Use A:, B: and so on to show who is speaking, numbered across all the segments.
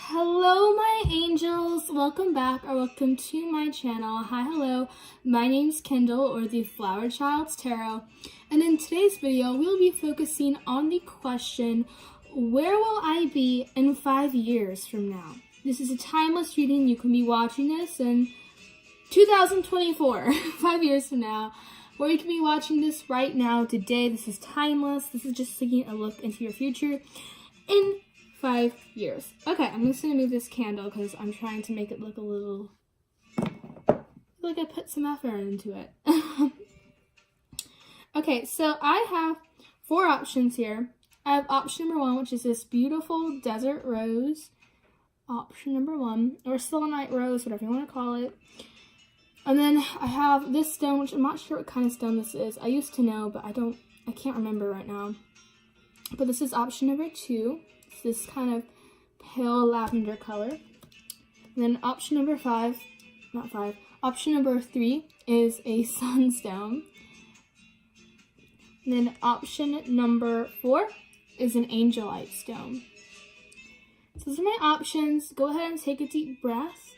A: Hello my angels, welcome back or welcome to my channel. Hi, hello, my name's Kendall or the Flower Child's Tarot, and in today's video we'll be focusing on the question, where will I be in 5 years from now? This is a timeless reading. You can be watching this in 2024, 5 years from now, or you can be watching this right now, today. This is timeless. This is just taking a look into your future in 5 years. Okay, I'm just gonna move this candle because I'm trying to make it look a little like I put some effort into it. Okay, so I have 4 options here. I have option number 1, which is this beautiful desert rose. Option number 1, or selenite rose, whatever you want to call it. And then I have this stone, which I'm not sure what kind of stone this is. I used to know, but I can't remember right now. But this is option number 2. This kind of pale lavender color. And then option number 3 is a sunstone. And then option number 4 is an angelite stone. So those are my options. Go ahead and take a deep breath.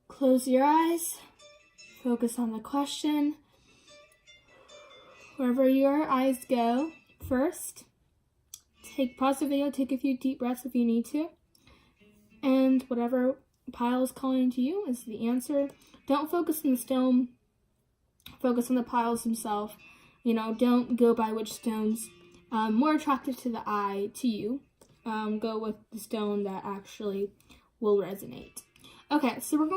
A: Close your eyes. Focus on the question. Wherever your eyes go first, pause the video, take a few deep breaths if you need to. And whatever pile is calling to you is the answer. Don't focus on the stone. Focus on the piles themselves. You know, don't go by which stone's more attractive to the eye to you. Go with the stone that actually will resonate. Okay, so we're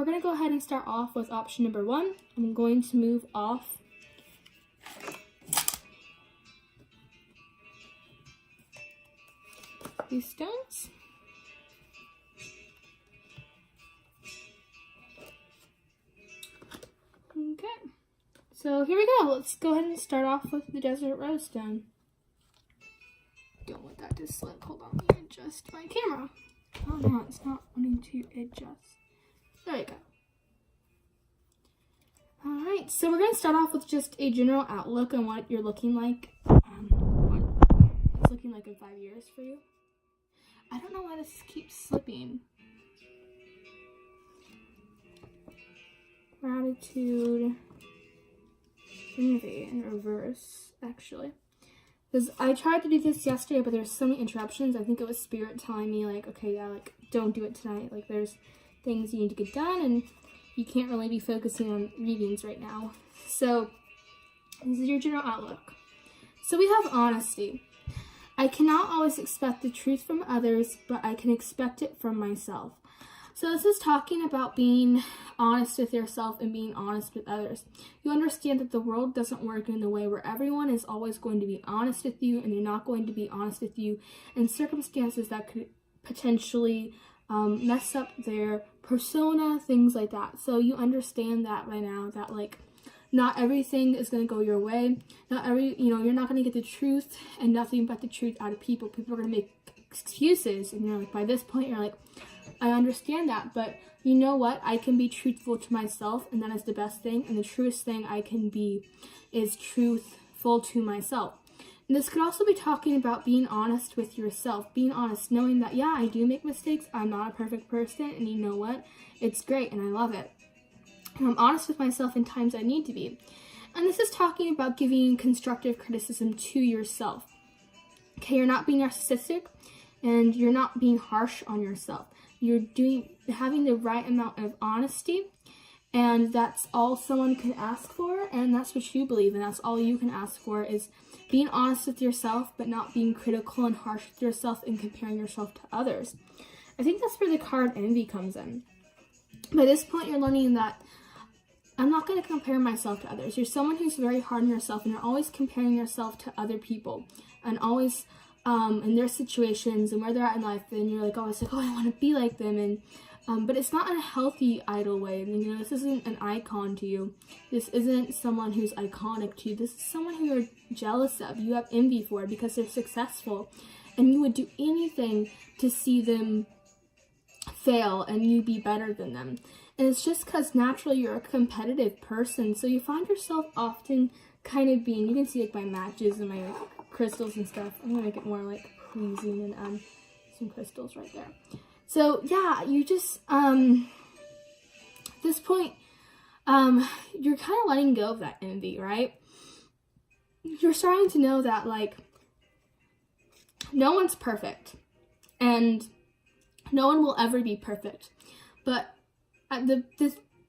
A: gonna go ahead and start off with option number 1. I'm going to move off these stones. Okay, so here we go. Let's go ahead and start off with the desert rose stone. Don't want that to slip. Hold on, let me adjust my camera. Oh no, it's not wanting to adjust. There you go. Alright, so we're going to start off with just a general outlook on what you're looking like. What it's looking like in 5 years for you. I don't know why this keeps slipping. Gratitude. Envy in reverse, actually. Because I tried to do this yesterday, but there's so many interruptions. I think it was spirit telling me, like, okay, yeah, like, don't do it tonight. Like, there's things you need to get done, and you can't really be focusing on readings right now. So, this is your general outlook. So we have honesty. I cannot always expect the truth from others, but I can expect it from myself. So this is talking about being honest with yourself and being honest with others. You understand that the world doesn't work in the way where everyone is always going to be honest with you, and they're not going to be honest with you in circumstances that could potentially mess up their persona, things like that. So you understand that right now, that like not everything is going to go your way. You're not going to get the truth and nothing but the truth out of people. People are going to make excuses, and you're like, by this point, you're like, I understand that, but you know what? I can be truthful to myself, and that is the best thing, and the truest thing I can be is truthful to myself. And this could also be talking about being honest with yourself, being honest, knowing that, yeah, I do make mistakes, I'm not a perfect person, and you know what? It's great, and I love it. And I'm honest with myself in times I need to be. And this is talking about giving constructive criticism to yourself. Okay, you're not being narcissistic, and you're not being harsh on yourself. You're having the right amount of honesty, and that's all someone can ask for, and that's what you believe, and that's all you can ask for, is being honest with yourself, but not being critical and harsh with yourself and comparing yourself to others. I think that's where the card envy comes in. By this point, you're learning that I'm not going to compare myself to others. You're someone who's very hard on yourself, and you're always comparing yourself to other people, and always in their situations and where they're at in life, and you're like always like, oh, I want to be like them, and but it's not in a healthy idol way. I mean, this isn't an icon to you. This isn't someone who's iconic to you. This is someone who you're jealous of. You have envy for because they're successful, and you would do anything to see them fail and you be better than them. And it's just because naturally you're a competitive person, so you find yourself often kind of being, you can see like my matches and my like crystals and stuff. I'm gonna make it more like pleasing and some crystals right there. So yeah, you just, at this point, you're kind of letting go of that envy, right? You're starting to know that, like, no one's perfect, and no one will ever be perfect. But the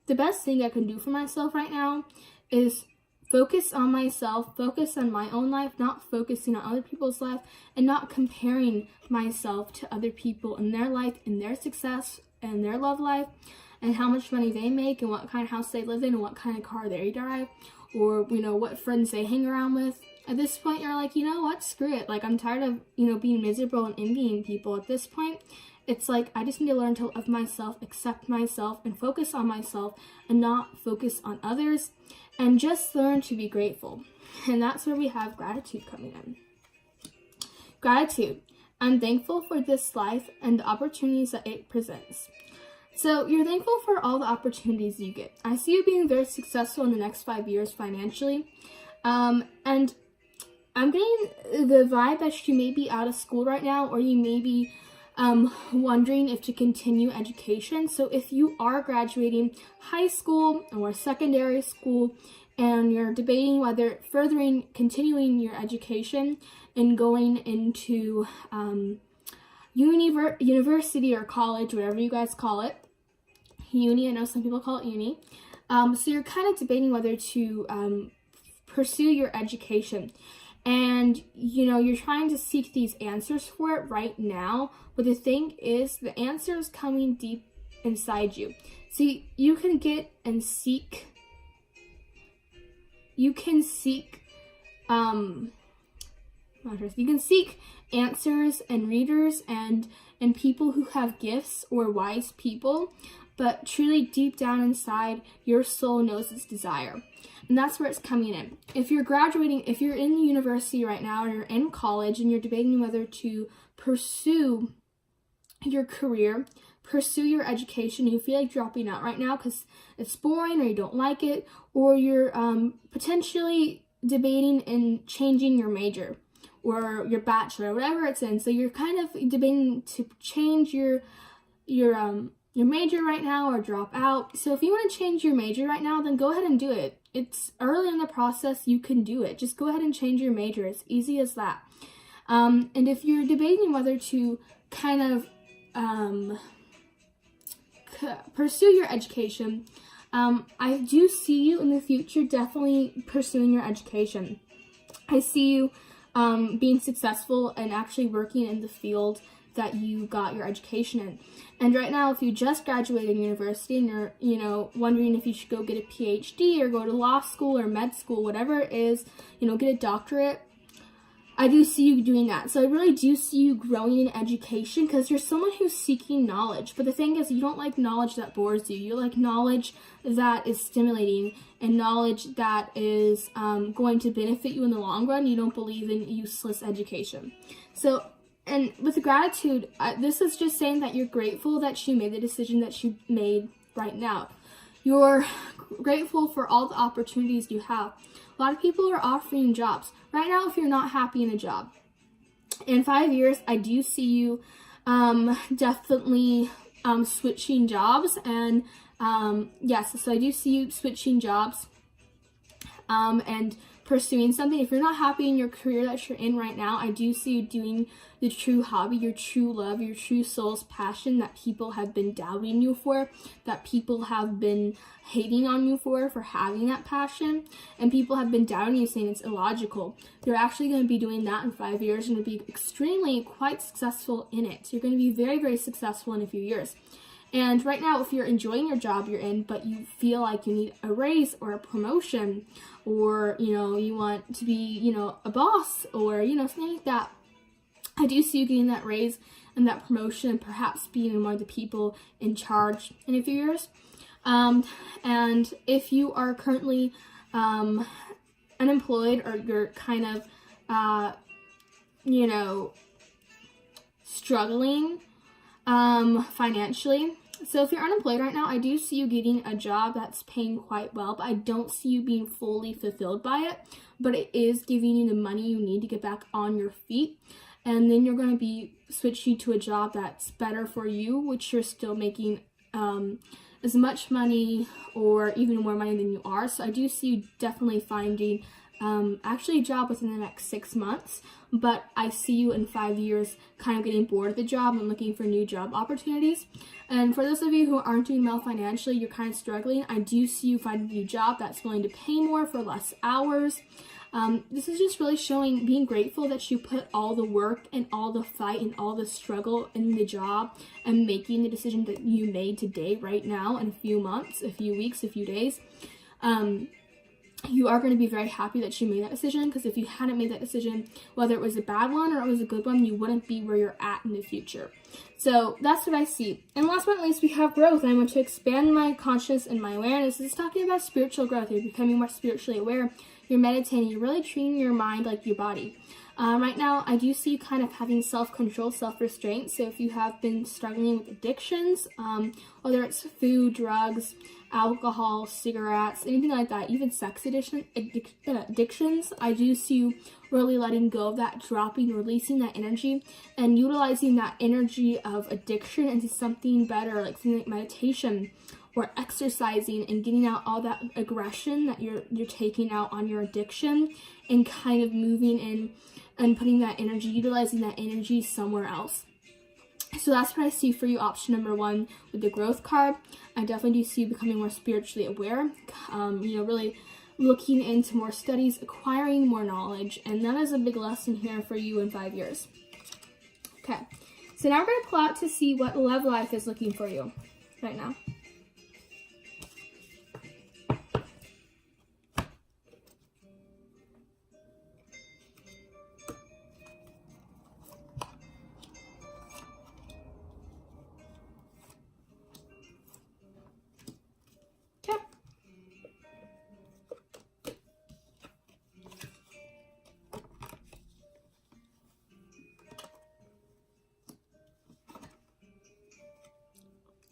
A: best thing I can do for myself right now is focus on myself, focus on my own life, not focusing on other people's life, and not comparing myself to other people and their life and their success and their love life and how much money they make and what kind of house they live in and what kind of car they drive, or, you know, what friends they hang around with. At this point, you're like, you know what, screw it. Like, I'm tired of, you know, being miserable and envying people. At this point, it's like, I just need to learn to love myself, accept myself, and focus on myself and not focus on others, and just learn to be grateful. And that's where we have gratitude coming in. Gratitude. I'm thankful for this life and the opportunities that it presents. So you're thankful for all the opportunities you get. I see you being very successful in the next 5 years financially. And I'm getting the vibe that you may be out of school right now, or you may be wondering if to continue education. So if you are graduating high school or secondary school and you're debating whether continuing your education and going into university or college, whatever you guys call it, uni, I know some people call it uni. So you're kind of debating whether to pursue your education. And, you know, you're trying to seek these answers for it right now. But the thing is, the answer is coming deep inside you. See, you can get and seek. You can seek, you can seek answers and readers and people who have gifts or wise people. But truly deep down inside, your soul knows its desire. And that's where it's coming in. If you're graduating, if you're in university right now, or you're in college and you're debating whether to pursue your career, pursue your education, you feel like dropping out right now because it's boring or you don't like it, or you're potentially debating and changing your major or your bachelor, whatever it's in. So you're kind of debating to change your major right now or drop out. So if you want to change your major right now, then go ahead and do it. It's early in the process. You can do it. Just go ahead and change your major. It's easy as that. And if you're debating whether to kind of pursue your education, I do see you in the future definitely pursuing your education. I see you being successful and actually working in the field that you got your education in. And right now, if you just graduated university and you're, you know, wondering if you should go get a PhD or go to law school or med school, whatever it is, you know, get a doctorate, I do see you doing that. So I really do see you growing in education because you're someone who's seeking knowledge. But the thing is, you don't like knowledge that bores you. You like knowledge that is stimulating and knowledge that is going to benefit you in the long run. You don't believe in useless education. So, and with gratitude, this is just saying that you're grateful that you made the decision that you made right now. You're grateful for all the opportunities you have. A lot of people are offering jobs. Right now, if you're not happy in a job, in 5 years, I do see you definitely switching jobs. And yes, so I do see you switching jobs and pursuing something. If you're not happy in your career that you're in right now, I do see you doing the true hobby, your true love, your true soul's passion that people have been doubting you for, that people have been hating on you for having that passion, and people have been doubting you, saying it's illogical. You're actually going to be doing that in 5 years and be quite successful in it. So you're going to be very, very successful in a few years. And right now, if you're enjoying your job you're in, but you feel like you need a raise or a promotion, or, you know, you want to be, you know, a boss, or, you know, something like that, I do see you getting that raise and that promotion and perhaps being one of the people in charge in a few years. And if you are currently unemployed, or you're kind of, you know, struggling financially. So if you're unemployed right now, I do see you getting a job that's paying quite well, but I don't see you being fully fulfilled by it. But it is giving you the money you need to get back on your feet. And then you're going to be switch you to a job that's better for you, which you're still making as much money or even more money than you are. So I do see you definitely finding actually a job within the next 6 months, but I see you in 5 years kind of getting bored of the job and looking for new job opportunities. And for those of you who aren't doing well financially, you're kind of struggling, I do see you finding a new job that's willing to pay more for less hours. This is just really showing, being grateful that you put all the work and all the fight and all the struggle in the job and making the decision that you made today, right now, in a few months, a few weeks, a few days. You are going to be very happy that you made that decision, because if you hadn't made that decision, whether it was a bad one or it was a good one, you wouldn't be where you're at in the future. So that's what I see. And last but not least, we have growth. I want to expand my consciousness and my awareness. This is talking about spiritual growth. You're becoming more spiritually aware. You're meditating. You're really treating your mind like your body. Right now, I do see you kind of having self-control, self-restraint. So if you have been struggling with addictions, whether it's food, drugs, alcohol, cigarettes, anything like that, even sex addictions, I do see you really letting go of that, dropping, releasing that energy, and utilizing that energy of addiction into something better, like something like meditation or exercising, and getting out all that aggression that you're taking out on your addiction, and kind of moving in and putting that energy, utilizing that energy somewhere else. So that's what I see for you, option number 1 with the growth card. I definitely do see you becoming more spiritually aware, really looking into more studies, acquiring more knowledge, and that is a big lesson here for you in 5 years. Okay, so now we're going to pull out to see what love life is looking for you right now.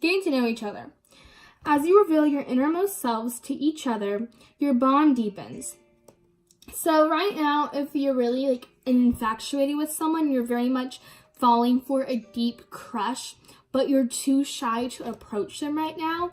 A: Getting to know each other. As you reveal your innermost selves to each other, your bond deepens. So right now, if you're really infatuated with someone, you're very much falling for a deep crush, but you're too shy to approach them right now.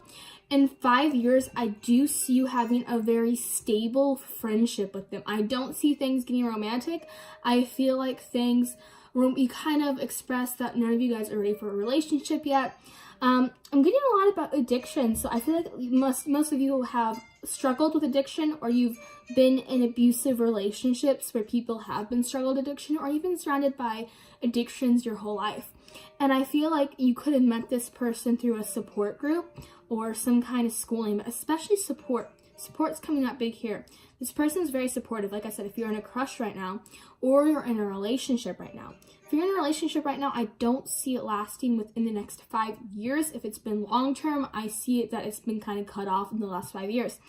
A: In 5 years, I do see you having a very stable friendship with them. I don't see things getting romantic. I feel like you kind of expressed that none of you guys are ready for a relationship yet. I'm getting a lot about addiction, so I feel like most of you have struggled with addiction, or you've been in abusive relationships where people have been struggled with addiction, or you've been surrounded by addictions your whole life. And I feel like you could have met this person through a support group or some kind of schooling, but especially support. Support's coming up big here. This person is very supportive. Like I said, if you're in a crush right now, or you're in a relationship right now. If you're in a relationship right now, I don't see it lasting within the next 5 years. If it's been long-term, I see it that it's been kind of cut off in the last 5 years.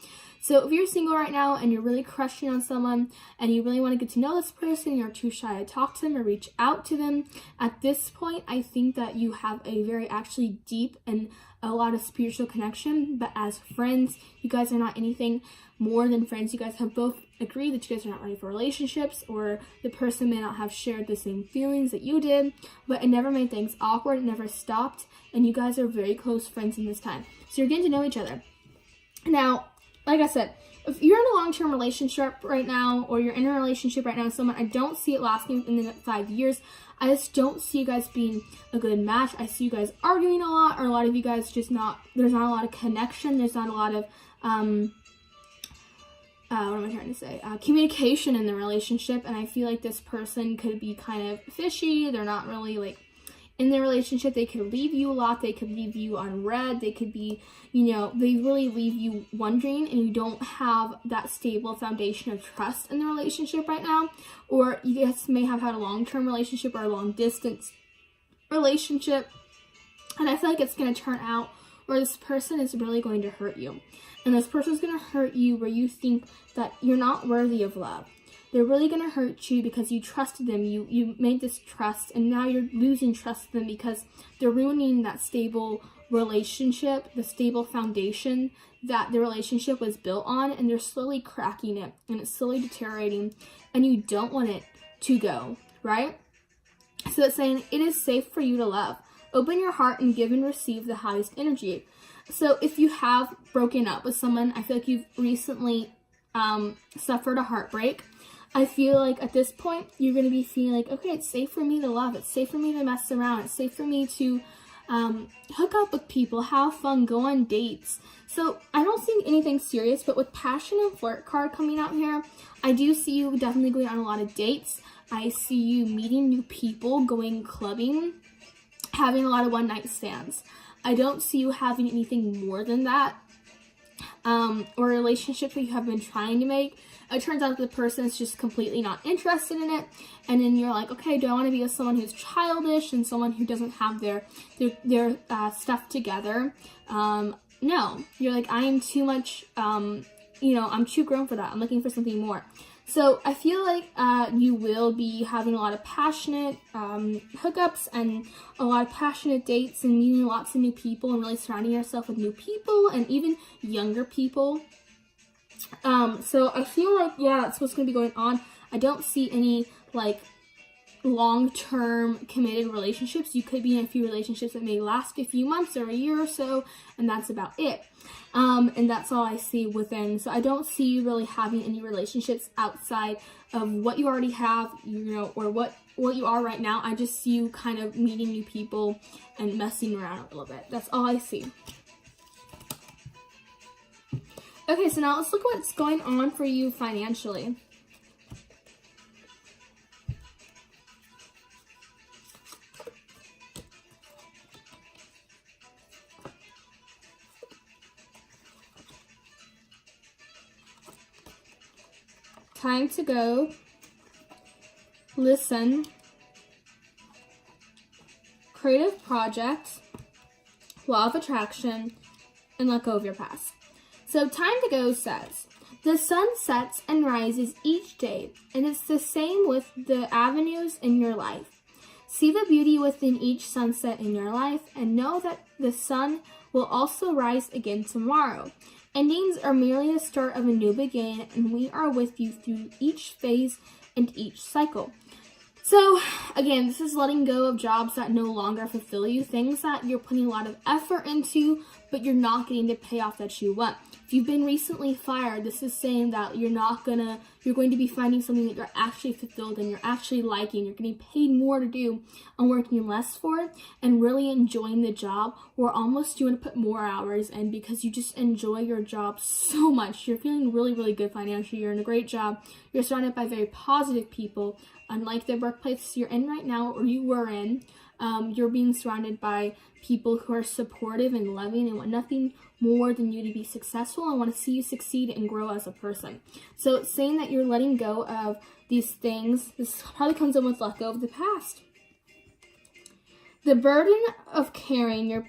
A: So if you're single right now and you're really crushing on someone and you really want to get to know this person, you're too shy to talk to them or reach out to them, at this point, I think that you have a very actually deep and a lot of spiritual connection. But as friends, you guys are not anything more than friends. You guys have both agreed that you guys are not ready for relationships, or the person may not have shared the same feelings that you did, but it never made things awkward. It never stopped, and you guys are very close friends in this time. So you're getting to know each other. Now, like I said, if you're in a long-term relationship right now, or you're in a relationship right now with someone, I don't see it lasting in the next 5 years. I just don't see you guys being a good match. I see you guys arguing a lot, or a lot of you guys there's not a lot of connection. There's not a lot of, what am I trying to say? Communication in the relationship. And I feel like this person could be kind of fishy. They're not really in the relationship. They could leave you a lot. They could leave you unread. They could be, they really leave you wondering, and you don't have that stable foundation of trust in the relationship right now. Or you guys may have had a long-term relationship or a long-distance relationship. And I feel like it's going to turn out where this person is really going to hurt you. And this person is going to hurt you where you think that you're not worthy of love. They're really going to hurt you because you trusted them. You made this trust, and now you're losing trust in them because they're ruining that stable relationship, the stable foundation that the relationship was built on, and they're slowly cracking it, and it's slowly deteriorating, and you don't want it to go, right? So it's saying it is safe for you to love. Open your heart and give and receive the highest energy. So if you have broken up with someone, I feel like you've recently suffered a heartbreak. I feel like at this point, you're going to be feeling like, okay, it's safe for me to love. It's safe for me to mess around. It's safe for me to hook up with people, have fun, go on dates. So I don't see anything serious, but with passion and flirt card coming out here, I do see you definitely going on a lot of dates. I see you meeting new people, going clubbing, having a lot of one-night stands. I don't see you having anything more than that, or a relationship that you have been trying to make. It turns out the person is just completely not interested in it, and then you're like, okay, do I want to be with someone who's childish and someone who doesn't have their stuff together? No, you're like, I am too much, I'm too grown for that. I'm looking for something more. So I feel like you will be having a lot of passionate hookups and a lot of passionate dates and meeting lots of new people and really surrounding yourself with new people and even younger people. So I feel like, yeah, that's what's going to be going on. I don't see any like long-term committed relationships. You could be in a few relationships that may last a few months or a year or so, and that's about it. And that's all I see within. So I don't see you really having any relationships outside of what you already have, or what you are right now. I just see you kind of meeting new people and messing around a little bit. That's all I see. Okay, so now let's look at what's going on for you financially. Time to go. Listen. Creative projects. Law of attraction. And let go of your past. So time to go says, the sun sets and rises each day, and it's the same with the avenues in your life. See the beauty within each sunset in your life, and know that the sun will also rise again tomorrow. Endings are merely the start of a new beginning, and we are with you through each phase and each cycle. So, again, this is letting go of jobs that no longer fulfill you, things that you're putting a lot of effort into, but you're not getting the payoff that you want. If you've been recently fired, this is saying that you're going to be finding something that you're actually fulfilled in, you're actually liking, you're getting paid more to do and working less for, and really enjoying the job, or almost you want to put more hours in because you just enjoy your job so much. You're feeling really, really good financially. You're in a great job. You're surrounded by very positive people. Unlike the workplace you're in right now, or you were in, you're being surrounded by people who are supportive and loving and want nothing more than you to be successful and want to see you succeed and grow as a person. So it's saying that you're letting go of these things. This probably comes in with let go of the past. The burden of the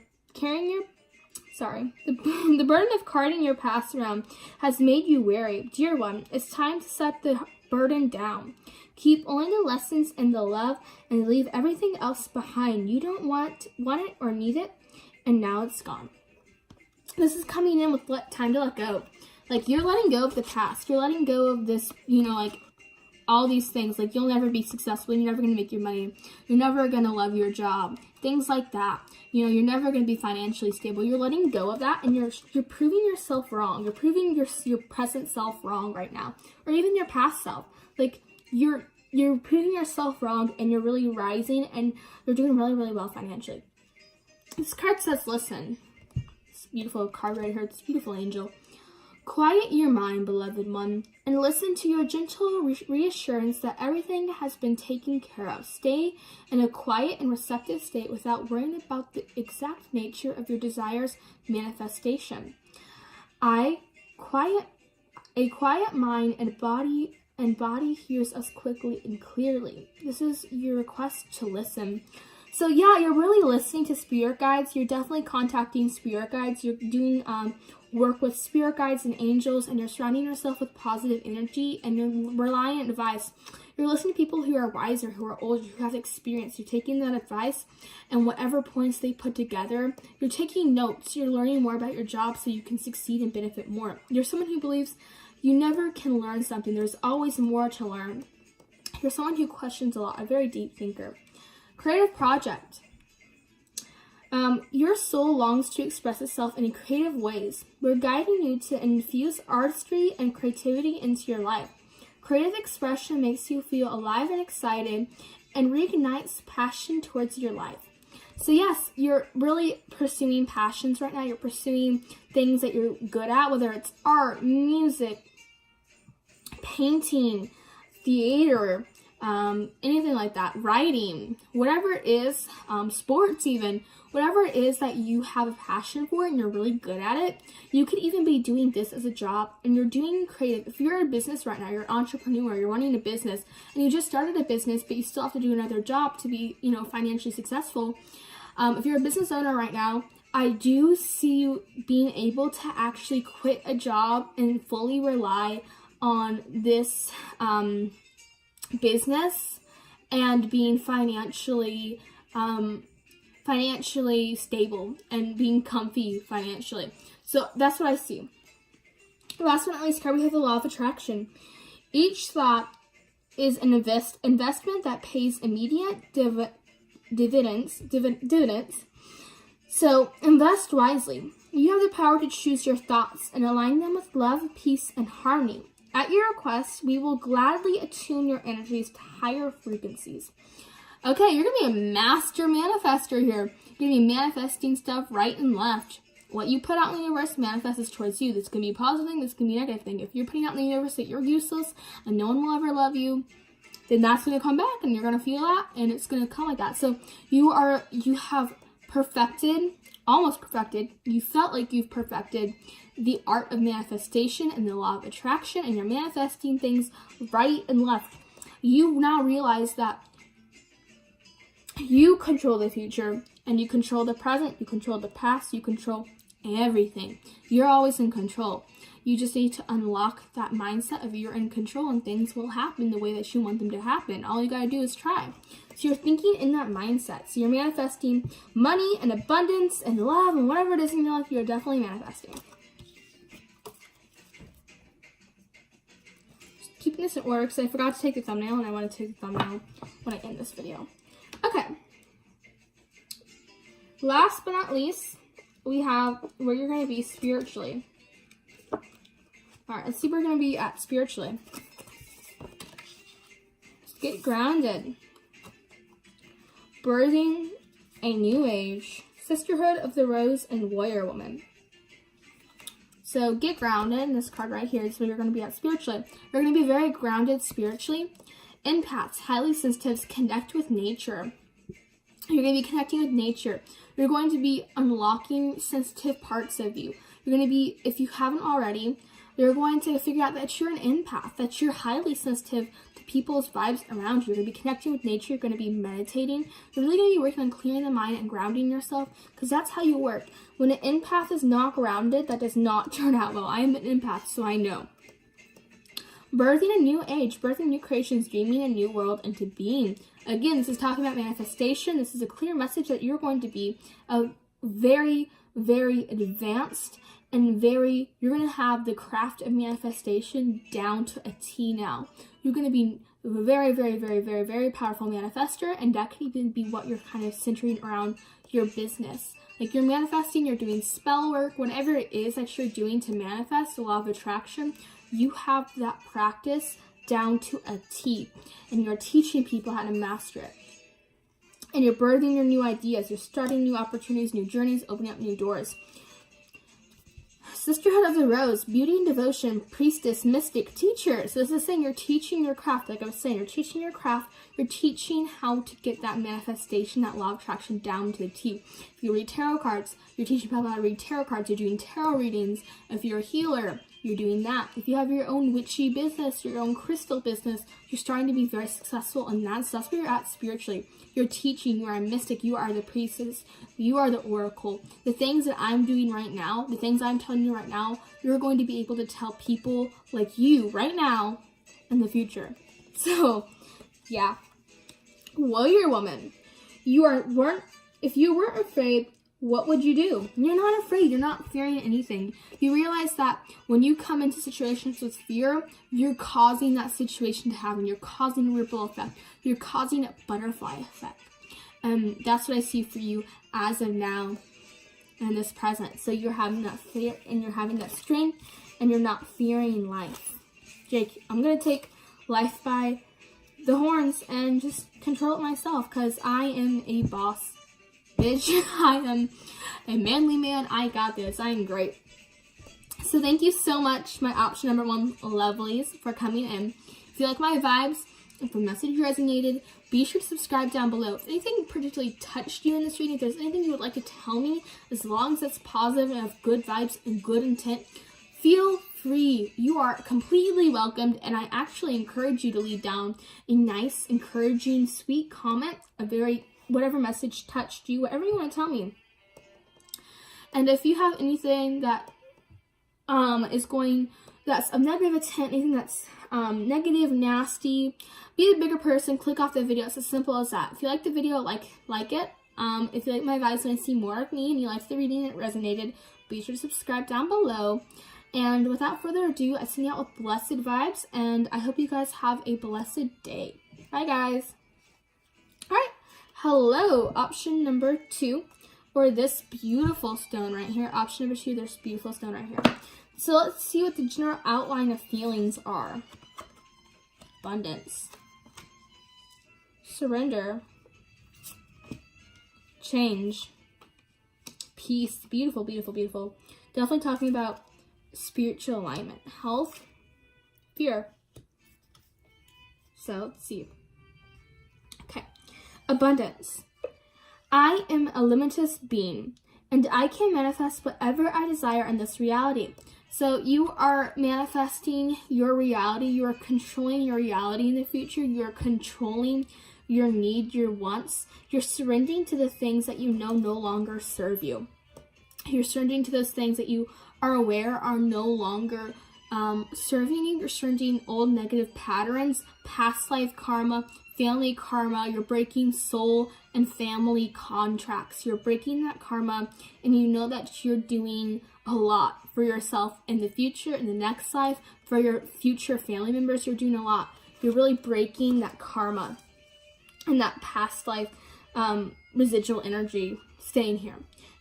A: burden of carrying your past around has made you weary. Dear one, it's time to set the burden down. Keep only the lessons and the love, and leave everything else behind. You don't want it or need it, and now it's gone. This is coming in with time to let go. Like, you're letting go of the past. You're letting go of this, all these things. Like, you'll never be successful. You're never going to make your money. You're never going to love your job. Things like that. You're never going to be financially stable. You're letting go of that, and you're proving yourself wrong. You're proving your present self wrong right now, or even your past self. Like, you're proving yourself wrong, and you're really rising, and you're doing really, really well financially. This card says, listen. This beautiful card right here. This beautiful angel. Quiet your mind, beloved one, and listen to your gentle reassurance that everything has been taken care of. Stay in a quiet and receptive state without worrying about the exact nature of your desire's manifestation. A quiet mind and body hears us quickly and clearly. This is your request to listen. So yeah, you're really listening to spirit guides. You're definitely contacting spirit guides. You're doing work with spirit guides and angels, and you're surrounding yourself with positive energy, and you're relying on advice. You're listening to people who are wiser, who are older, who have experience. You're taking that advice and whatever points they put together. You're taking notes. You're learning more about your job so you can succeed and benefit more. You're someone who believes you never can learn something. There's always more to learn. You're someone who questions a lot, a very deep thinker. Creative project. Your soul longs to express itself in creative ways. We're guiding you to infuse artistry and creativity into your life. Creative expression makes you feel alive and excited and reignites passion towards your life. So yes, you're really pursuing passions right now. You're pursuing things that you're good at, whether it's art, music, painting, theater, anything like that, writing, whatever it is, sports even, whatever it is that you have a passion for and you're really good at it. You could even be doing this as a job and you're doing creative. If you're in a business right now, you're an entrepreneur, you're running a business and you just started a business, but you still have to do another job to be, financially successful. If you're a business owner right now, I do see you being able to actually quit a job and fully rely on this business and being financially stable and being comfy financially. So that's what I see. Last but not least, here we have the law of attraction. Each thought is an investment that pays immediate dividends. So invest wisely. You have the power to choose your thoughts and align them with love, peace, and harmony. At your request, we will gladly attune your energies to higher frequencies. Okay, you're going to be a master manifester here. You're going to be manifesting stuff right and left. What you put out in the universe manifests towards you. This can be a positive thing, this can be a negative thing. If you're putting out in the universe that you're useless and no one will ever love you, then that's going to come back and you're going to feel that and it's going to come like that. So you have perfected, almost perfected, you felt like you've perfected the art of manifestation and the law of attraction, and you're manifesting things right and left. You now realize that you control the future and you control the present, you control the past, you control everything. You're always in control. You just need to unlock that mindset of you're in control and things will happen the way that you want them to happen. All you gotta do is try. So you're thinking in that mindset. So you're manifesting money and abundance and love and whatever it is in your life, you're definitely manifesting. Just keeping this in order because I forgot to take the thumbnail and I want to take the thumbnail when I end this video. Okay. Last but not least, we have where you're going to be spiritually. Alright, let's see where we're going to be at spiritually. Just get grounded. Birthing a new age. Sisterhood of the Rose and Warrior Woman. So get grounded. This card right here is where you're going to be at spiritually. You're going to be very grounded spiritually. Empaths, highly sensitives, connect with nature. You're going to be connecting with nature. You're going to be unlocking sensitive parts of you. You're going to be, if you haven't already, you're going to figure out that you're an empath, that you're highly sensitive to people's vibes around you. You're going to be connecting with nature. You're going to be meditating. You're really going to be working on clearing the mind and grounding yourself because that's how you work. When an empath is not grounded, that does not turn out well. I am an empath, so I know. Birthing a new age, birthing new creations, dreaming a new world into being. Again, this is talking about manifestation. This is a clear message that you're going to be a very, very advanced and you're going to have the craft of manifestation down to a T now. You're going to be a very, very, very, very, very powerful manifester, and that could even be what you're kind of centering around your business. Like you're manifesting, you're doing spell work, whatever it is that you're doing to manifest the law of attraction, you have that practice down to a T, and you're teaching people how to master it. And you're birthing your new ideas, you're starting new opportunities, new journeys, opening up new doors. Sisterhood of the Rose, beauty and devotion, priestess, mystic, teacher. So this is saying you're teaching your craft. Like I was saying, you're teaching your craft. You're teaching how to get that manifestation, that law of attraction down to the T. If you read tarot cards, you're teaching people how to read tarot cards. You're doing tarot readings. If you're a healer, you're doing that. If you have your own witchy business, your own crystal business, you're starting to be very successful in that. So that's where you're at spiritually. You're teaching, you are a mystic, you are the priestess, you are the oracle. The things that I'm doing right now, the things I'm telling you right now, you're going to be able to tell people like you right now in the future. So, yeah. Warrior woman. If you weren't afraid, what would you do? You're not afraid. You're not fearing anything. You realize that when you come into situations with fear, you're causing that situation to happen. You're causing a ripple effect. You're causing a butterfly effect. That's what I see for you as of now and this present. So you're having that fear and you're having that strength and you're not fearing life. Jake, I'm going to take life by the horns and just control it myself, because I am a boss bitch. I am a manly man. I got this. I am great. So thank you so much, my option number 1 lovelies, for coming in. If you like my vibes, if the message resonated, be sure to subscribe down below. If anything particularly touched you in this reading, if there's anything you would like to tell me, as long as it's positive and have good vibes and good intent, feel free. You are completely welcomed, and I actually encourage you to leave down a nice, encouraging, sweet comment, whatever message touched you, whatever you want to tell me. And if you have anything that that's of negative intent, anything that's negative, nasty, be the bigger person, click off the video. It's as simple as that. If you like the video, like it. If you like my vibes and I see more of me and you liked the reading and it resonated, be sure to subscribe down below. And without further ado, I send you out with blessed vibes, and I hope you guys have a blessed day. Bye, guys. All right. Hello, option number 2, or this beautiful stone right here. Option number 2, this beautiful stone right here. So let's see what the general outline of feelings are. Abundance. Surrender. Change. Peace. Beautiful, beautiful, beautiful. Definitely talking about spiritual alignment. Health. Fear. So let's see. Okay. Abundance. I am a limitless being, and I can manifest whatever I desire in this reality. So you are manifesting your reality. You are controlling your reality in the future. You are controlling your need, your wants. You're surrendering to the things that you know no longer serve you. You're surrendering to those things that you are aware are no longer serving you. You're surrendering old negative patterns, past life karma, family karma. You're breaking soul and family contracts. You're breaking that karma, and you know that you're doing a lot for yourself in the future, in the next life, for your future family members. You're doing a lot. You're really breaking that karma and that past life residual energy staying here.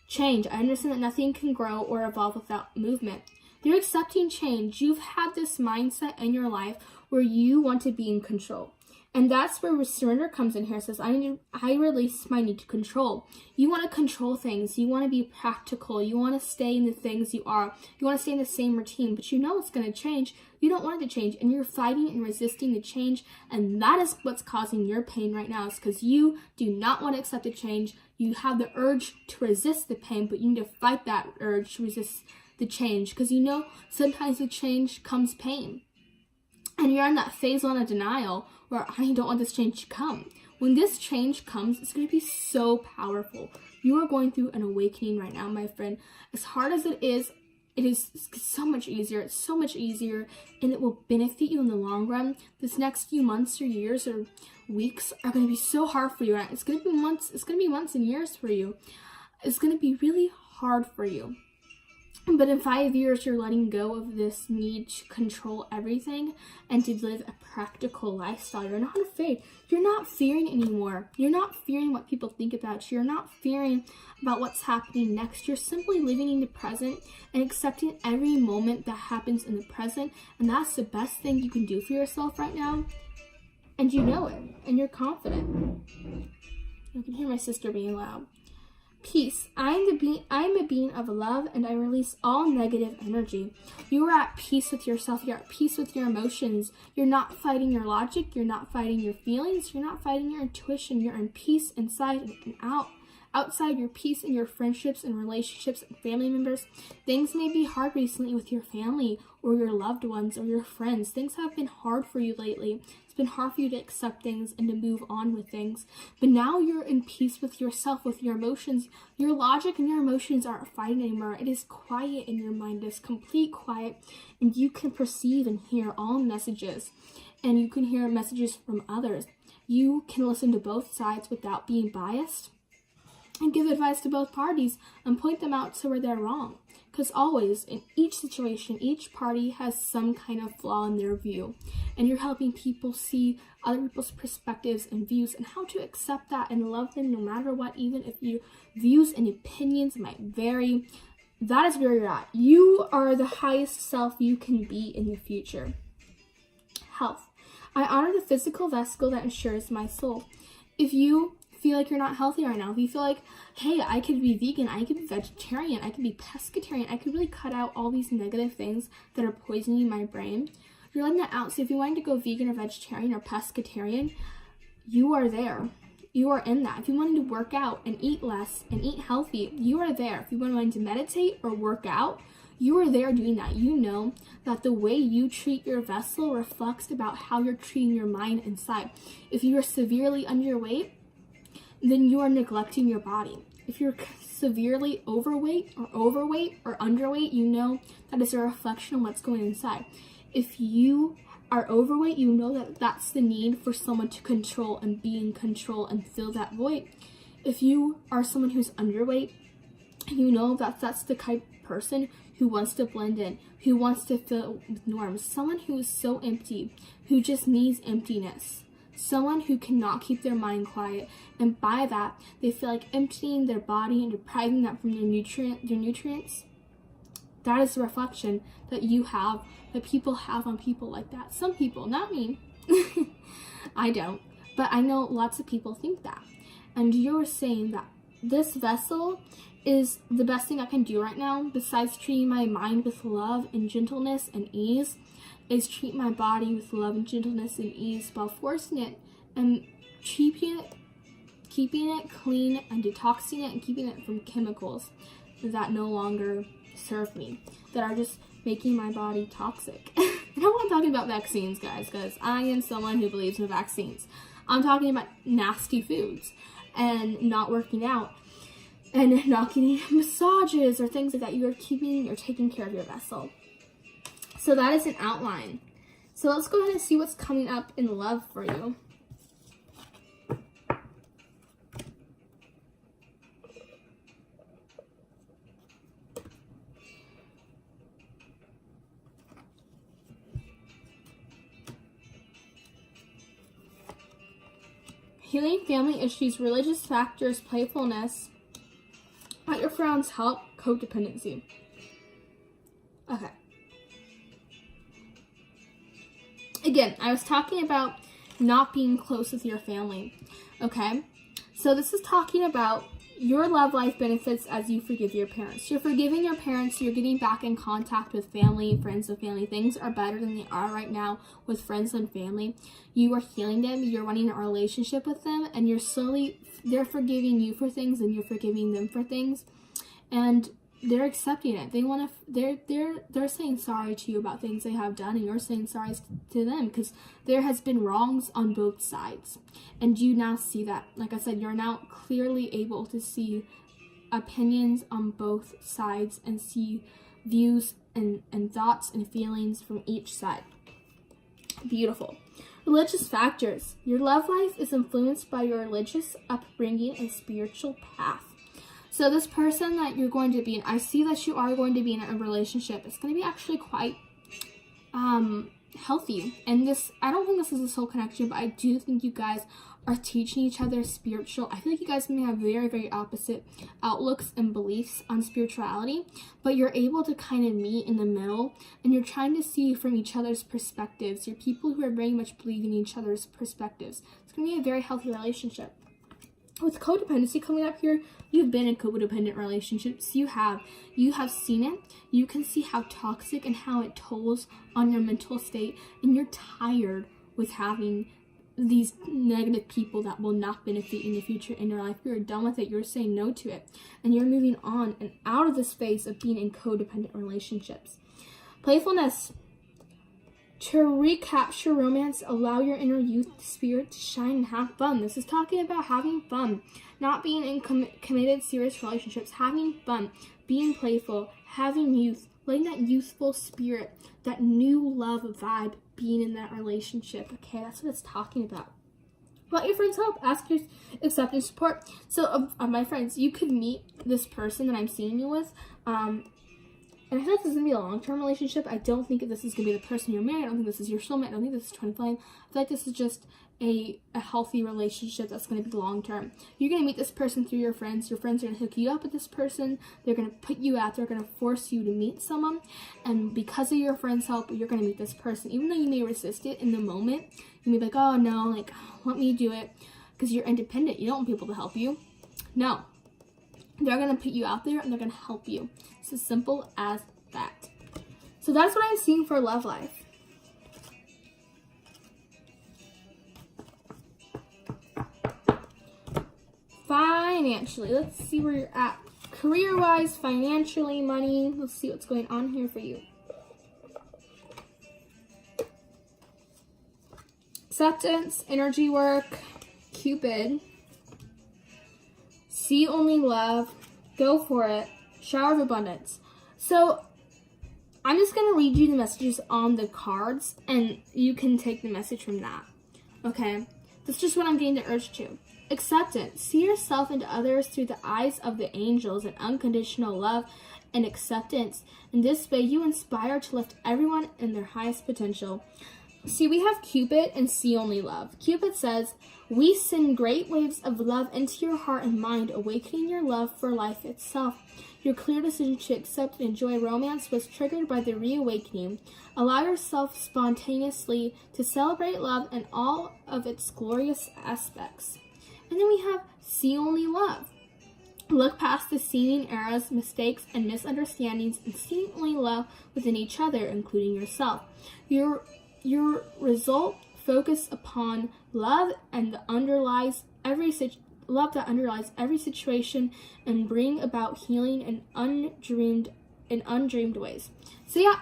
A: Change. I understand that nothing can grow or evolve without movement. You're accepting change. You've had this mindset in your life where you want to be in control. And that's where surrender comes in here. It says, I release my need to control. You want to control things. You want to be practical. You want to stay in the things you are. You want to stay in the same routine, but you know it's going to change. You don't want it to change, and you're fighting and resisting the change, and that is what's causing your pain right now. Is because you do not want to accept the change. You have the urge to resist the pain, but you need to fight that urge to resist the change, because you know sometimes with change comes pain. And you're in that phase one of denial where I don't want this change to come. When this change comes, it's going to be so powerful. You are going through an awakening right now, my friend. As hard as it is so much easier. It's so much easier, and it will benefit you in the long run. This next few months or years or weeks are going to be so hard for you. Right? It's going to be months and years for you. It's going to be really hard for you. But in 5 years, you're letting go of this need to control everything and to live a practical lifestyle. You're not afraid. You're not fearing anymore. You're not fearing what people think about you. You're not fearing about what's happening next. You're simply living in the present and accepting every moment that happens in the present. And that's the best thing you can do for yourself right now. And you know it. And you're confident. I can hear my sister being loud. Peace. I am a being of love, and I release all negative energy. You are at peace with yourself. You're at peace with your emotions. You're not fighting your logic. You're not fighting your feelings. You're not fighting your intuition. You're in peace inside and out. Outside, your peace in your friendships and relationships and family members. Things may be hard recently with your family or your loved ones or your friends. Things have been hard for you lately. It's been hard for you to accept things and to move on with things. But now you're in peace with yourself, with your emotions. Your logic and your emotions aren't fighting anymore. It is quiet in your mind. It is complete quiet. And you can perceive and hear all messages. And you can hear messages from others. You can listen to both sides without being biased. And give advice to both parties and point them out to where they're wrong. Because always, in each situation, each party has some kind of flaw in their view. and you're helping people see other people's perspectives and views and how to accept that and love them no matter what, even if your views and opinions might vary. That is where you're at. You are the highest self you can be in the future. Health. I honor the physical vessel that ensures my soul. If you feel like you're not healthy right now, if you feel like, hey, I could be vegan, I could be vegetarian, I could be pescatarian, I could really cut out all these negative things that are poisoning my brain, you're letting that out. So if you wanted to go vegan or vegetarian or pescatarian, you are there. You are in that. If you wanted to work out and eat less and eat healthy, you are there. If you wanted to meditate or work out, you are there doing that. You know that the way you treat your vessel reflects about how you're treating your mind inside. If you are severely underweight, then you are neglecting your body. If you're severely overweight or underweight, you know that is a reflection of what's going inside. If you are overweight, you know that that's the need for someone to control and be in control and fill that void. If you are someone who's underweight, you know that that's the type of person who wants to blend in, who wants to fill with norms, someone who is so empty, who just needs emptiness, someone who cannot keep their mind quiet, and by that, they feel like emptying their body and depriving that from their nutrients. That is the reflection that you have, that people have on people like that. Some people, not me. I don't, but I know lots of people think that. And you're saying that this vessel is the best thing I can do right now, besides treating my mind with love and gentleness and ease, is treat my body with love and gentleness and ease while forcing it and keeping it clean and detoxing it and keeping it from chemicals that no longer serve me, that are just making my body toxic. And I'm not talking about vaccines, guys, because I am someone who believes in vaccines. I'm talking about nasty foods and not working out and not getting massages or things like that. You're taking care of your vessel. So that is an outline. So let's go ahead and see what's coming up in love for you. Healing family issues, religious factors, playfulness, let your friends help, codependency. Okay. Again, I was talking about not being close with your family. Okay? So this is talking about your love life benefits as you forgive your parents. You're forgiving your parents, you're getting back in contact with family, friends and family. Things are better than they are right now with friends and family. You are healing them, you're running a relationship with them, and they're forgiving you for things and you're forgiving them for things. And they're accepting it. They're saying sorry to you about things they have done, and you're saying sorry to them because there has been wrongs on both sides, and you now see that. Like I said, you're now clearly able to see opinions on both sides and see views and thoughts and feelings from each side. Beautiful. Religious factors. Your love life is influenced by your religious upbringing and spiritual path. So this person that you're going to be in, I see that you are going to be in a relationship. It's going to be actually quite healthy. And I don't think this is a soul connection, but I do think you guys are teaching each other spiritual. I feel like you guys may have very, very opposite outlooks and beliefs on spirituality, but you're able to kind of meet in the middle, and you're trying to see from each other's perspectives. You're people who are very much believing in each other's perspectives. It's going to be a very healthy relationship. With codependency coming up here, you've been in codependent relationships. You have seen it. You can see how toxic and how it tolls on your mental state, and you're tired with having these negative people that will not benefit in the future in your life. You're done with it. You're saying no to it, and you're moving on and out of the space of being in codependent relationships. Playfulness. To recapture romance, allow your inner youth spirit to shine and have fun. This is talking about having fun, not being in committed, serious relationships, having fun, being playful, having youth, letting that youthful spirit, that new love vibe, being in that relationship. Okay, that's what it's talking about. Let your friends help. Ask your acceptance support. So, of my friends, you could meet this person that I'm seeing you with, And I feel like this is going to be a long-term relationship. I don't think this is going to be the person you're married. I don't think this is your soulmate. I don't think this is twin flame. I feel like this is just a healthy relationship that's going to be long-term. You're going to meet this person through your friends. Your friends are going to hook you up with this person. They're going to put you out. They're going to force you to meet someone. And because of your friends' help, you're going to meet this person. Even though you may resist it in the moment, you may be like, oh, no, like, let me do it. Because you're independent. You don't want people to help you. No. They're going to put you out there and they're going to help you. It's as simple as that. So that's what I'm seeing for love life. Financially, let's see where you're at. Career-wise, financially, money. Let's see what's going on here for you. Acceptance, energy work, Cupid. See only love. Go for it. Shower of abundance. So, I'm just going to read you the messages on the cards, and you can take the message from that. Okay? That's just what I'm getting the urge to. Acceptance. See yourself and others through the eyes of the angels and unconditional love and acceptance. In this way, you inspire to lift everyone in their highest potential. See, we have Cupid and see only love. Cupid says, we send great waves of love into your heart and mind, awakening your love for life itself. Your clear decision to accept and enjoy romance was triggered by the reawakening. Allow yourself spontaneously to celebrate love in all of its glorious aspects. And then we have see only love. Look past the seeming errors, mistakes, and misunderstandings and see only love within each other, including yourself. Your result focus upon love and that underlies every situation and bring about healing in undreamed ways. So yeah,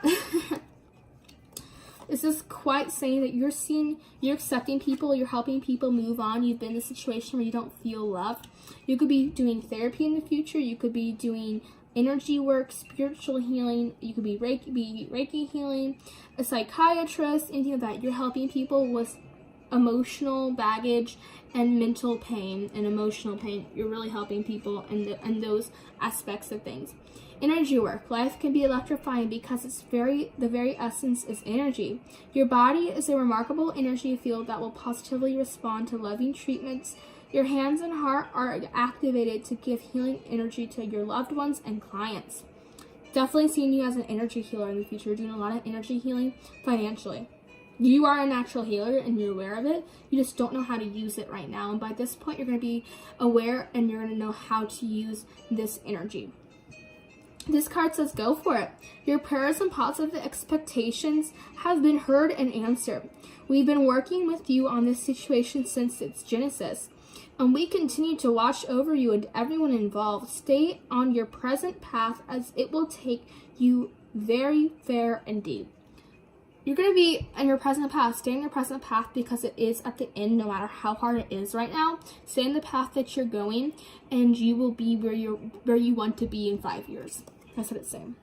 A: this is quite saying that you're accepting people, you're helping people move on. You've been in a situation where you don't feel loved. You could be doing therapy in the future. You could be doing energy work, spiritual healing. You could be Reiki healing, a psychiatrist, anything like that. You're helping people with emotional baggage and mental pain and emotional pain. You're really helping people in those aspects of things. Energy work. Life can be electrifying because the very essence is energy. Your body is a remarkable energy field that will positively respond to loving treatments. Your hands and heart are activated to give healing energy to your loved ones and clients. Definitely seeing you as an energy healer in the future. You're doing a lot of energy healing financially. You are a natural healer and you're aware of it. You just don't know how to use it right now. And by this point, you're going to be aware and you're going to know how to use this energy. This card says, go for it. Your prayers and positive expectations have been heard and answered. We've been working with you on this situation since its genesis, and we continue to watch over you and everyone involved. Stay on your present path as it will take you very fair indeed. You're going to be on your present path. Stay on your present path because it is at the end, no matter how hard it is right now. Stay in the path that you're going, and you will be where you want to be in 5 years. That's what it's saying.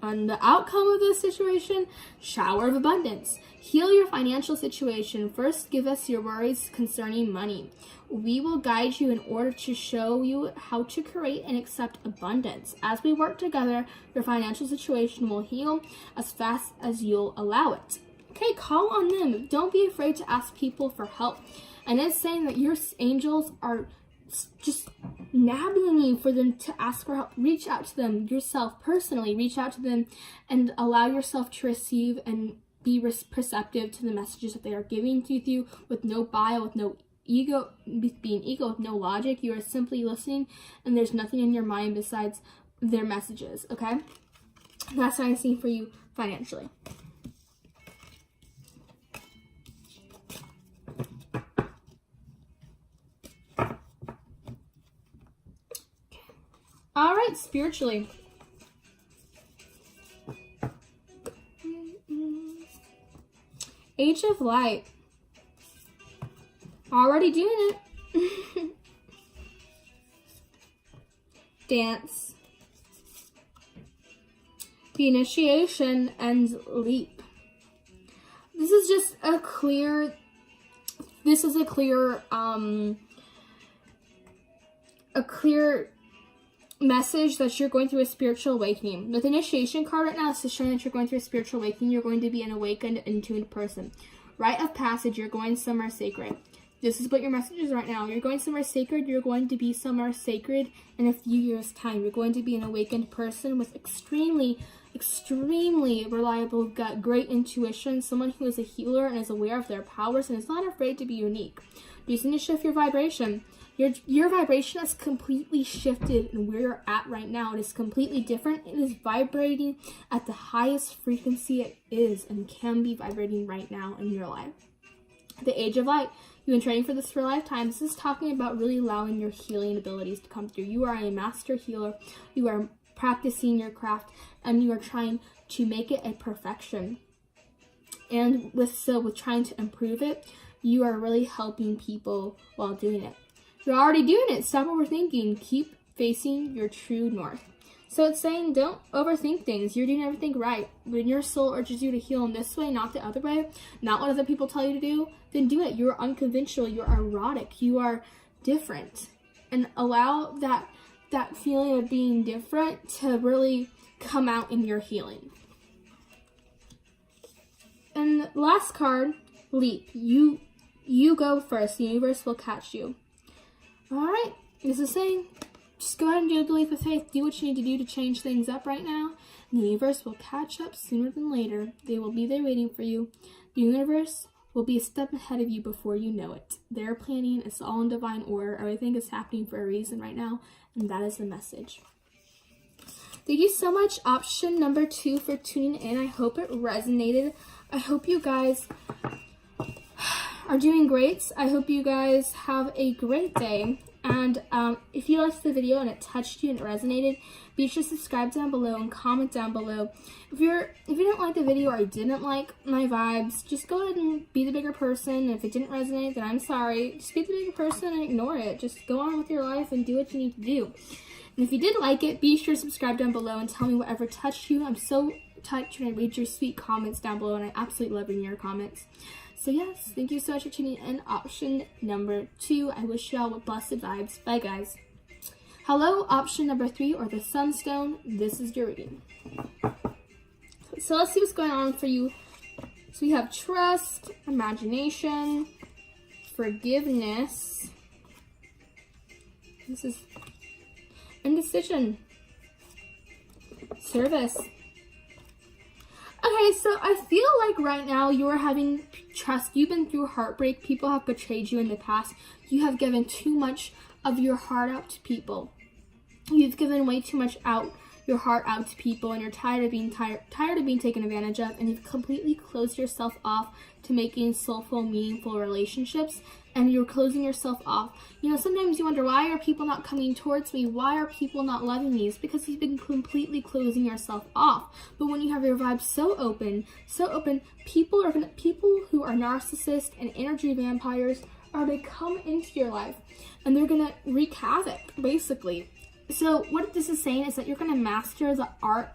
A: On the outcome of this situation, shower of abundance. Heal your financial situation. First, give us your worries concerning money. We will guide you in order to show you how to create and accept abundance. As we work together, your financial situation will heal as fast as you'll allow it. Okay, call on them. Don't be afraid to ask people for help. And it's saying that your angels are just nabbing you for them to ask for help. Reach out to them yourself personally. Reach out to them and allow yourself to receive and be perceptive to the messages that they are giving to you with no bio, with no ego, being ego, with no logic. You are simply listening and there's nothing in your mind besides their messages, okay? That's what I'm seeing for you financially. All right, spiritually. Age of Light. Already doing it. Dance. The initiation and leap. This is just a clear, message that you're going through a spiritual awakening. With initiation card right now, this is showing that you're going through a spiritual awakening. You're going to be an awakened and tuned person. Rite of passage, you're going somewhere sacred. This is what your message is right now. You're going somewhere sacred. You're going to be somewhere sacred in a few years' time. You're going to be an awakened person with extremely reliable gut, great intuition, someone who is a healer and is aware of their powers and is not afraid to be unique. You're going to shift your vibration. Your vibration has completely shifted, and where you're at right now, it is completely different. It is vibrating at the highest frequency it is and can be vibrating right now in your life. The Age of Light. You've been training for this for a lifetime. This is talking about really allowing your healing abilities to come through. You are a master healer. You are practicing your craft, and you are trying to make it a perfection. And with trying to improve it, you are really helping people while doing it. You're already doing it. Stop overthinking. Keep facing your true north. So it's saying don't overthink things. You're doing everything right. When your soul urges you to heal in this way, not the other way, not what other people tell you to do, then do it. You're unconventional. You're erotic. You are different. And allow that feeling of being different to really come out in your healing. And the last card, leap. You go first. The universe will catch you. Alright, this is saying, just go ahead and do the leap of faith. Do what you need to do to change things up right now. And the universe will catch up sooner than later. They will be there waiting for you. The universe will be a step ahead of you before you know it. They're planning. It's all in divine order. Everything is happening for a reason right now. And that is the message. Thank you so much, option number 2, for tuning in. I hope it resonated. I hope you guys are doing great. I hope you guys have a great day. And if you liked the video and it touched you and it resonated, be sure to subscribe down below and comment down below. If you didn't like the video or you didn't like my vibes, just go ahead and be the bigger person. If it didn't resonate, then I'm sorry. Just be the bigger person and ignore it. Just go on with your life and do what you need to do. And if you did like it, be sure to subscribe down below and tell me whatever touched you. I'm so touched when I read your sweet comments down below, and I absolutely love reading your comments. So yes, thank you so much for tuning in. Option number 2. I wish y'all with blessed vibes. Bye, guys. Hello, option number 3, or the Sunstone. This is your reading. So let's see what's going on for you. So we have trust, imagination, forgiveness. This is indecision, service. Okay, so I feel like right now you are having trust. You've been through heartbreak. People have betrayed you in the past. You have given too much of your heart out to people. You've given way too much your heart out to people, and you're tired of being taken advantage of, and you've completely closed yourself off to making soulful, meaningful relationships, and you're closing yourself off. You know, sometimes you wonder, why are people not coming towards me? Why are people not loving me? It's because you've been completely closing yourself off. But when you have your vibe so open, people who are narcissists and energy vampires are going to come into your life, and they're going to wreak havoc, basically. So what this is saying is that you're going to master the art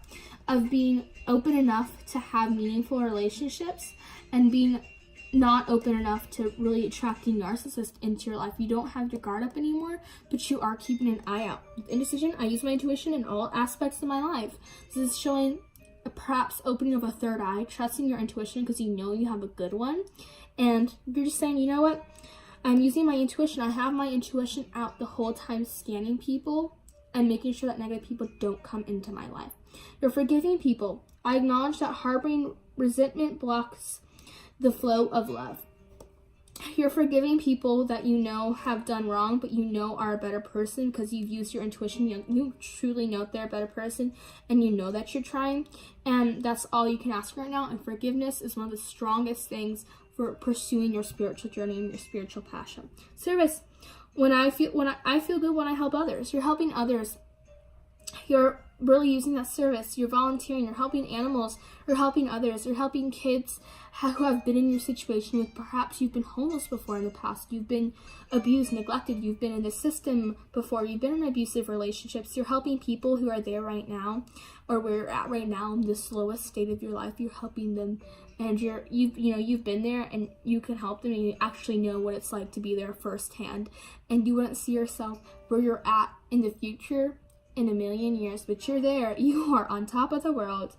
A: of being open enough to have meaningful relationships and being not open enough to really attracting narcissists into your life. You don't have your guard up anymore, but you are keeping an eye out. With indecision, I use my intuition in all aspects of my life. This is showing perhaps opening of a third eye, trusting your intuition because you know you have a good one. And you're just saying, you know what? I'm using my intuition. I have my intuition out the whole time, scanning people and making sure that negative people don't come into my life. You're forgiving people. I acknowledge that harboring resentment blocks the flow of love. You're forgiving people that you know have done wrong, but you know are a better person because you've used your intuition. You truly know they're a better person, and you know that you're trying, and that's all you can ask right now. And forgiveness is one of the strongest things for pursuing your spiritual journey and your spiritual passion. Service. When I feel good when I help others. You're helping others. You're really using that service. You're volunteering. You're helping animals. You're helping others. You're helping kids who have been in your situation with, perhaps you've been homeless before in the past. You've been abused, neglected. You've been in the system before. You've been in abusive relationships. You're helping people who are there right now, or where you're at right now in the slowest state of your life. You're helping them, and you've been there, and you can help them, and you actually know what it's like to be there firsthand. And you wouldn't see yourself where you're at in the future in a million years, but you're there. You are on top of the world.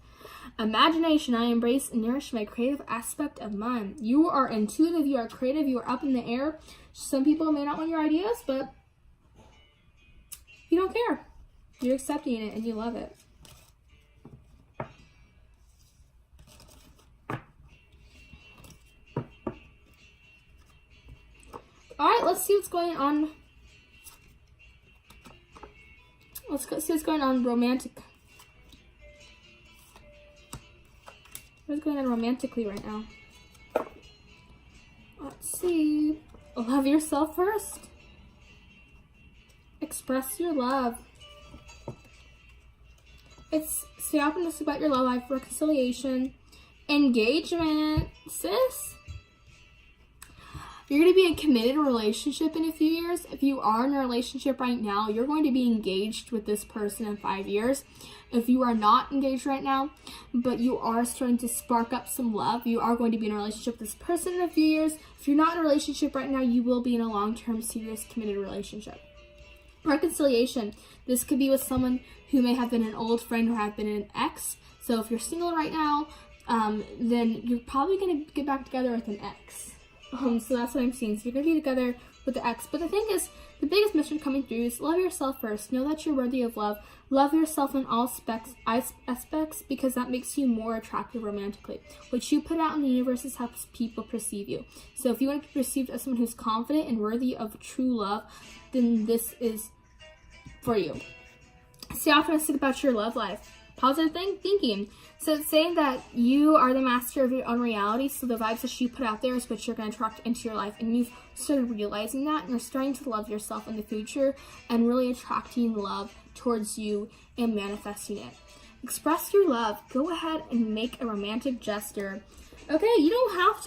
A: Imagination, I embrace and nourish my creative aspect of mine. You are intuitive, you are creative, you are up in the air. Some people may not want your ideas, but you don't care. You're accepting it and you love it. Alright, let's see what's going on. Let's see what's going on romantic. What's going on romantically right now? Let's see. Love yourself first. Express your love. It's stay optimistic about your love life, reconciliation, engagement, sis. You're going to be in a committed relationship in a few years. If you are in a relationship right now, you're going to be engaged with this person in 5 years. If you are not engaged right now, but you are starting to spark up some love, you are going to be in a relationship with this person in a few years. If you're not in a relationship right now, you will be in a long-term, serious, committed relationship. Reconciliation. This could be with someone who may have been an old friend or have been an ex. So if you're single right now, then you're probably going to get back together with an ex. So that's what I'm seeing. So you're going to be together with the ex. But the thing is, the biggest mission coming through is love yourself first. Know that you're worthy of love. Love yourself in all aspects because that makes you more attractive romantically. What you put out in the universe is how people perceive you. So if you want to be perceived as someone who's confident and worthy of true love, then this is for you. Stay optimistic about your love life. Positive thinking. So it's saying that you are the master of your own reality. So the vibes that you put out there is what you're going to attract into your life. And you've started realizing that. And you're starting to love yourself in the future. And really attracting love towards you and manifesting it. Express your love. Go ahead and make a romantic gesture. Okay, you don't have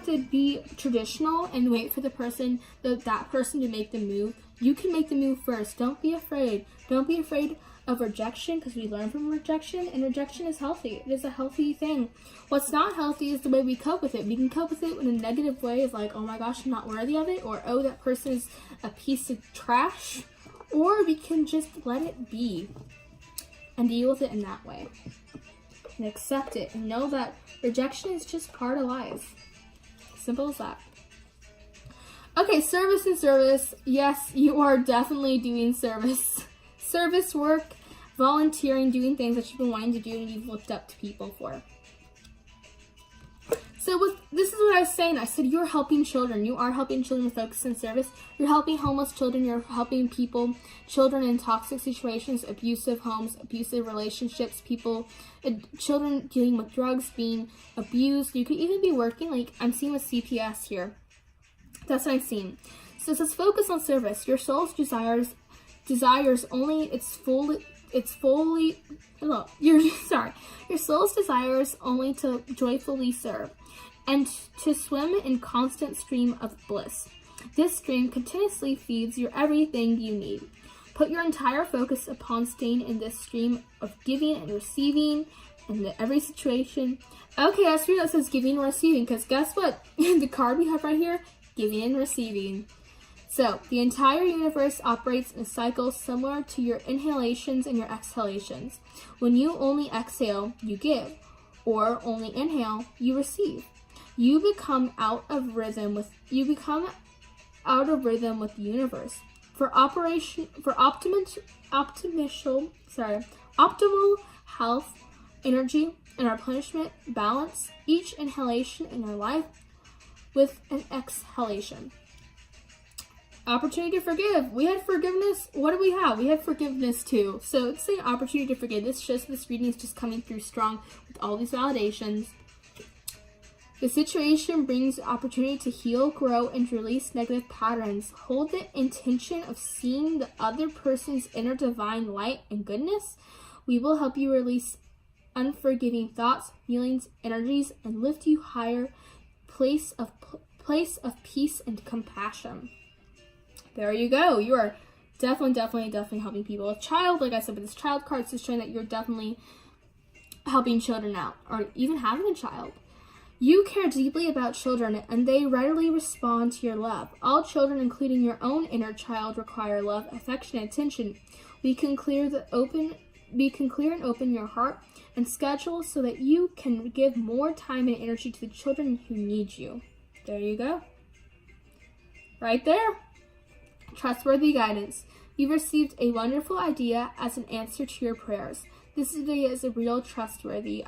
A: to be traditional and wait for that person to make the move. You can make the move first. Don't be afraid. Don't be afraid of rejection, because we learn from rejection, and rejection is healthy. It is a healthy thing. What's not healthy is the way we cope with it. We can cope with it in a negative way of like, oh my gosh, I'm not worthy of it, or oh, that person is a piece of trash, or we can just let it be and deal with it in that way and accept it and know that rejection is just part of life. Simple as that. Okay, service and service. Yes, you are definitely doing service. Service work, volunteering, doing things that you've been wanting to do and you've looked up to people for. So this is what I was saying. I said you're helping children. You are helping children with focus and service. You're helping homeless children. You're helping children in toxic situations, abusive homes, abusive relationships, children dealing with drugs, being abused. You could even be working, like I'm seeing with CPS here. That's what I'm seeing. So it says focus on service. Your soul's desires only your soul's desires only to joyfully serve and to swim in constant stream of bliss. This stream continuously feeds your everything you need. Put your entire focus upon staying in this stream of giving and receiving in every situation. Okay, that's true. That says giving and receiving, because guess what? The card we have right here, giving and receiving. So, the entire universe operates in a cycle similar to your inhalations and your exhalations. When you only exhale, you give, or only inhale, you receive. You become out of rhythm with the universe. For optimal health, energy, and replenishment, balance each inhalation in your life with an exhalation. Opportunity to forgive. We had forgiveness. What do we have? We had forgiveness too. So it's an opportunity to forgive. This reading is just coming through strong with all these validations. The situation brings opportunity to heal, grow, and release negative patterns. Hold the intention of seeing the other person's inner divine light and goodness. We will help you release unforgiving thoughts, feelings, energies, and lift you higher place of peace and compassion. There you go. You are definitely helping people. A child, like I said, with this child card, is showing that you're definitely helping children out, or even having a child. You care deeply about children, and they readily respond to your love. All children, including your own inner child, require love, affection, and attention. We can clear and open your heart and schedule so that you can give more time and energy to the children who need you. There you go. Right there. Trustworthy guidance. You've received a wonderful idea as an answer to your prayers. This idea is real and trustworthy.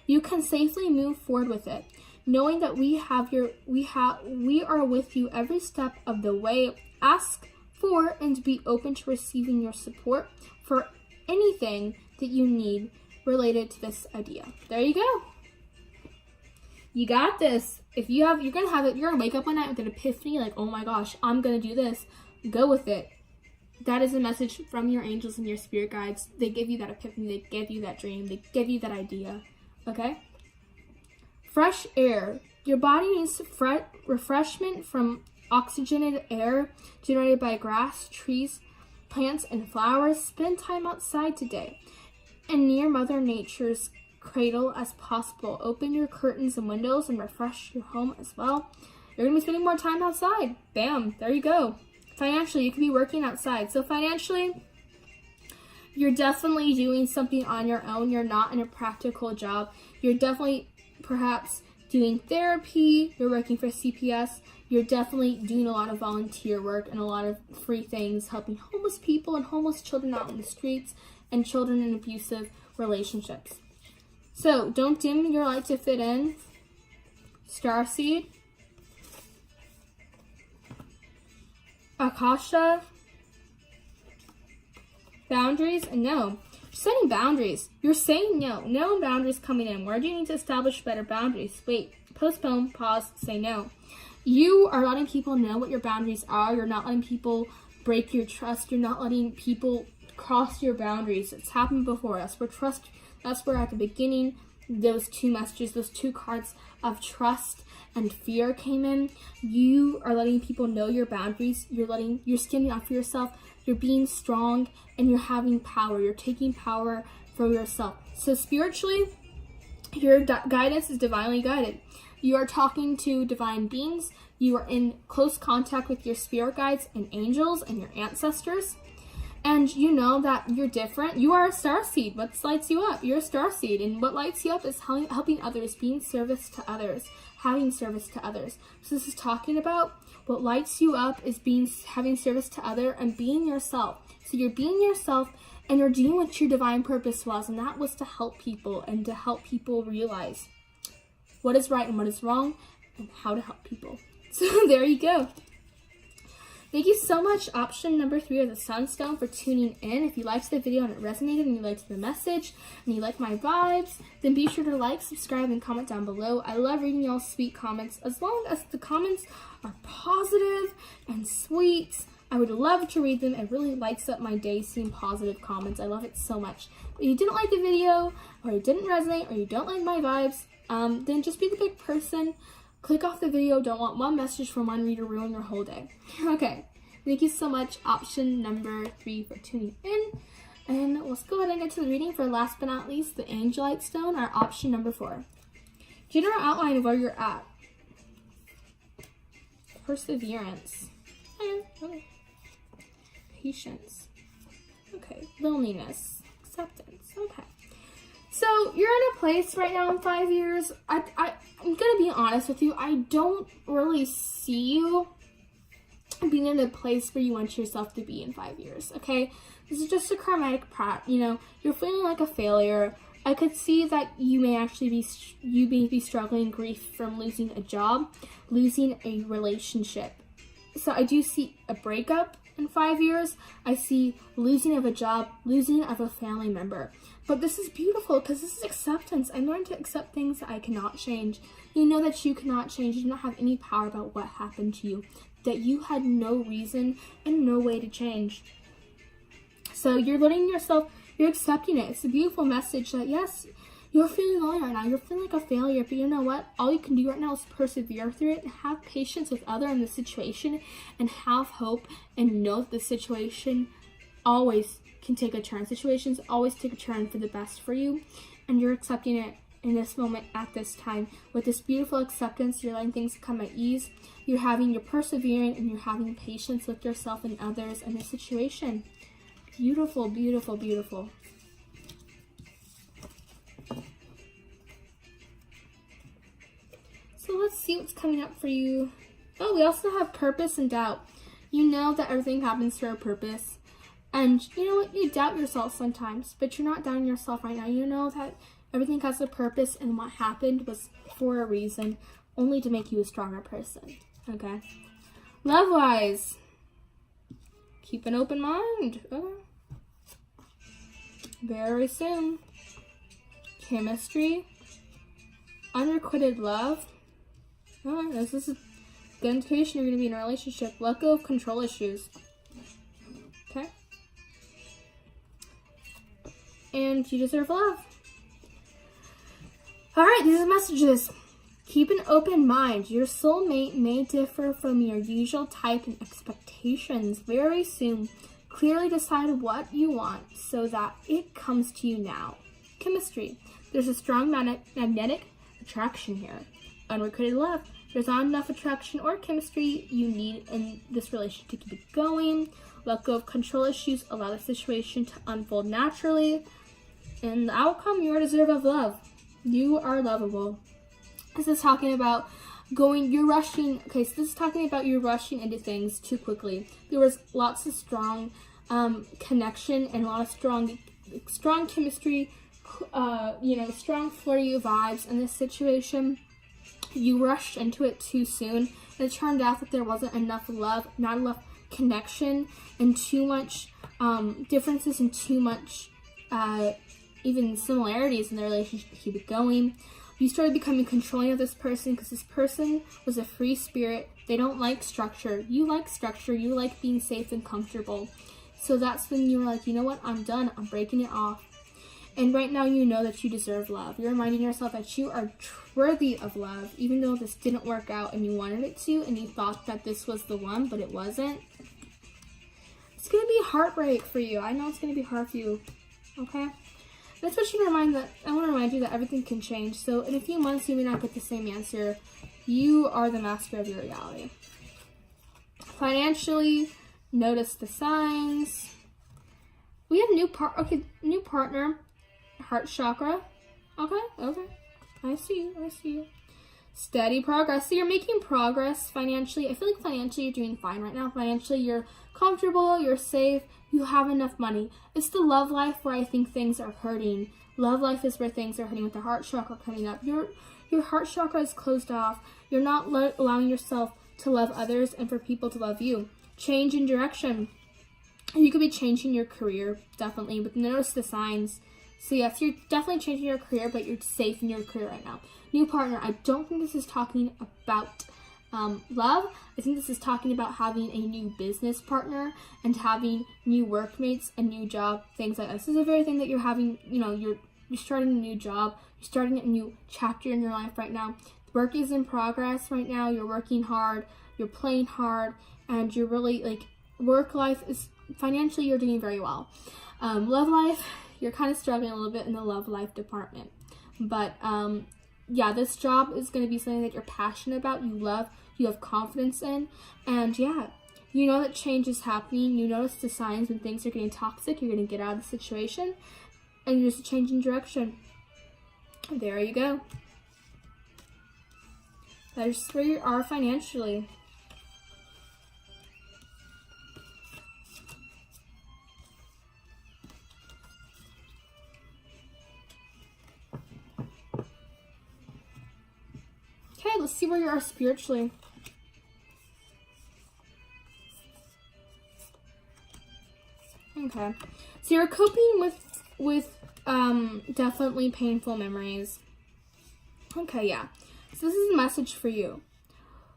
A: You can safely move forward with it, knowing that we are with you every step of the way. Ask for and be open to receiving your support for anything that you need related to this idea. There you go. You got this. If you're gonna wake up one night with an epiphany, like, oh my gosh, I'm gonna do this. Go with it. That is a message from your angels and your spirit guides. They give you that epiphany. They give you that dream. They give you that idea. Okay? Fresh air. Your body needs refreshment from oxygenated air generated by grass, trees, plants, and flowers. Spend time outside today and near Mother Nature's cradle as possible. Open your curtains and windows and refresh your home as well. You're going to be spending more time outside. Bam. There you go. Financially, you could be working outside. So financially, you're definitely doing something on your own. You're not in a practical job. You're definitely perhaps doing therapy. You're working for CPS. You're definitely doing a lot of volunteer work and a lot of free things, helping homeless people and homeless children out in the streets and children in abusive relationships. So don't dim your light to fit in. Starseed. Akasha. Boundaries. No. Setting boundaries. You're saying no. No boundaries coming in. Where do you need to establish better boundaries? Wait. Postpone. Pause. Say no. You are letting people know what your boundaries are. You're not letting people break your trust. You're not letting people cross your boundaries. It's happened before. That's where at the beginning, those two messages, those two cards of trust and fear came in. You are letting people know your boundaries. You're standing up for yourself. You're being strong and you're having power. You're taking power for yourself. So spiritually, your guidance is divinely guided. You are talking to divine beings. You are in close contact with your spirit guides and angels and your ancestors. And you know that you're different. You are a starseed. What lights you up? You're a starseed. And what lights you up is helping others, being service to others, having service to others. So this is talking about what lights you up is having service to others and being yourself. So you're being yourself and you're doing what your divine purpose was. And that was to help people and to help people realize what is right and what is wrong and how to help people. So there you go. Thank you so much, option number 3 of the Sunstone, for tuning in. If you liked the video and it resonated and you liked the message and you like my vibes, then be sure to like, subscribe, and comment down below. I love reading y'all's sweet comments. As long as the comments are positive and sweet, I would love to read them. It really lights up my day seeing positive comments. I love it so much. If you didn't like the video, or it didn't resonate, or you don't like my vibes, then just be the big person. Click off the video. Don't want one message from one reader ruin your whole day. Okay. Thank you so much, option number 3, for tuning in. And let's go ahead and get to the reading for last but not least, the Angelite Stone, our option number 4. General outline of where you're at. Perseverance. Okay. Patience. Okay. Loneliness. Acceptance. Okay. So you're in a place right now in 5 years. I'm going to be honest with you. I don't really see you being in a place where you want yourself to be in 5 years, okay? This is just a karmatic path, you're feeling like a failure. I could see that you may actually be struggling grief from losing a job, losing a relationship. So I do see a breakup in 5 years. I see losing of a job, losing of a family member. But this is beautiful because this is acceptance. I learned to accept things that I cannot change. You know that you cannot change. You do not have any power about what happened to you, that you had no reason and no way to change. So you're letting yourself, you're accepting it. It's a beautiful message that yes, you're feeling lonely right now. You're feeling like a failure, but you know what? All you can do right now is persevere through it and have patience with others in the situation and have hope and know that the situation always can take a turn. Situations always take a turn for the best for you, and you're accepting it in this moment at this time. With this beautiful acceptance, you're letting things come at ease. You're persevering and you're having patience with yourself and others and the situation. Beautiful, beautiful, beautiful. So let's see what's coming up for you. Oh, we also have purpose and doubt. You know that everything happens for a purpose. And you know what? You doubt yourself sometimes, but you're not doubting yourself right now. You know that everything has a purpose, and what happened was for a reason, only to make you a stronger person. Okay? Love-wise, keep an open mind. Okay. Very soon. Chemistry. Unrequited love. Oh, this is a good indication you're going to be in a relationship. Let go of control issues. Okay? And you deserve love. Alright, these are messages. Keep an open mind. Your soulmate may differ from your usual type and expectations very soon. Clearly decide what you want so that it comes to you now. Chemistry. There's a strong magnetic attraction here. Unrequited love. There's not enough attraction or chemistry you need in this relationship to keep it going. Let go of control issues. Allow the situation to unfold naturally. And the outcome, you are deserving of love. You are lovable. This is talking about you're rushing. Okay, so this is talking about you're rushing into things too quickly. There was lots of strong connection and a lot of strong chemistry, strong flirty vibes in this situation. You rushed into it too soon, and it turned out that there wasn't enough love, not enough connection, and too much differences and too much even similarities in the relationship to keep it going. You started becoming controlling of this person because this person was a free spirit. They don't like structure. You like structure. You like being safe and comfortable. So that's when you were like, you know what? I'm done. I'm breaking it off. And right now you know that you deserve love. You're reminding yourself that you are worthy of love, even though this didn't work out and you wanted it to, and you thought that this was the one, but it wasn't. It's going to be heartbreak for you. I know it's going to be hard for you. Okay? That's what I want to remind you that everything can change. So in a few months, you may not get the same answer. You are the master of your reality. Financially, notice the signs. We have new partner, heart chakra. Okay. I see you. Steady progress. So you're making progress financially. I feel like financially you're doing fine right now. Financially, you're comfortable, you're safe, you have enough money. It's the love life where I think things are hurting. Love life is where things are hurting with the heart chakra coming up. Your heart chakra is closed off. You're not allowing yourself to love others and for people to love you. Change in direction. You could be changing your career, definitely, but notice the signs. So yes, you're definitely changing your career, but you're safe in your career right now. New partner. I don't think this is talking about love. I think this is talking about having a new business partner and having new workmates, a new job, things like that. This is a very thing that you're having, you're starting a new job, you're starting a new chapter in your life right now. Work is in progress right now. You're working hard, you're playing hard, and you're really work life is financially you're doing very well. Love life, you're kind of struggling a little bit in the love life department. But this job is going to be something that you're passionate about, you love, you have confidence in, and you know that change is happening. You notice the signs when things are getting toxic. You're going to get out of the situation, and you're just changing direction. There you go. That is where you are financially. Okay, let's see where you are spiritually. Okay, so you're coping with definitely painful memories. Okay, yeah. So this is a message for you.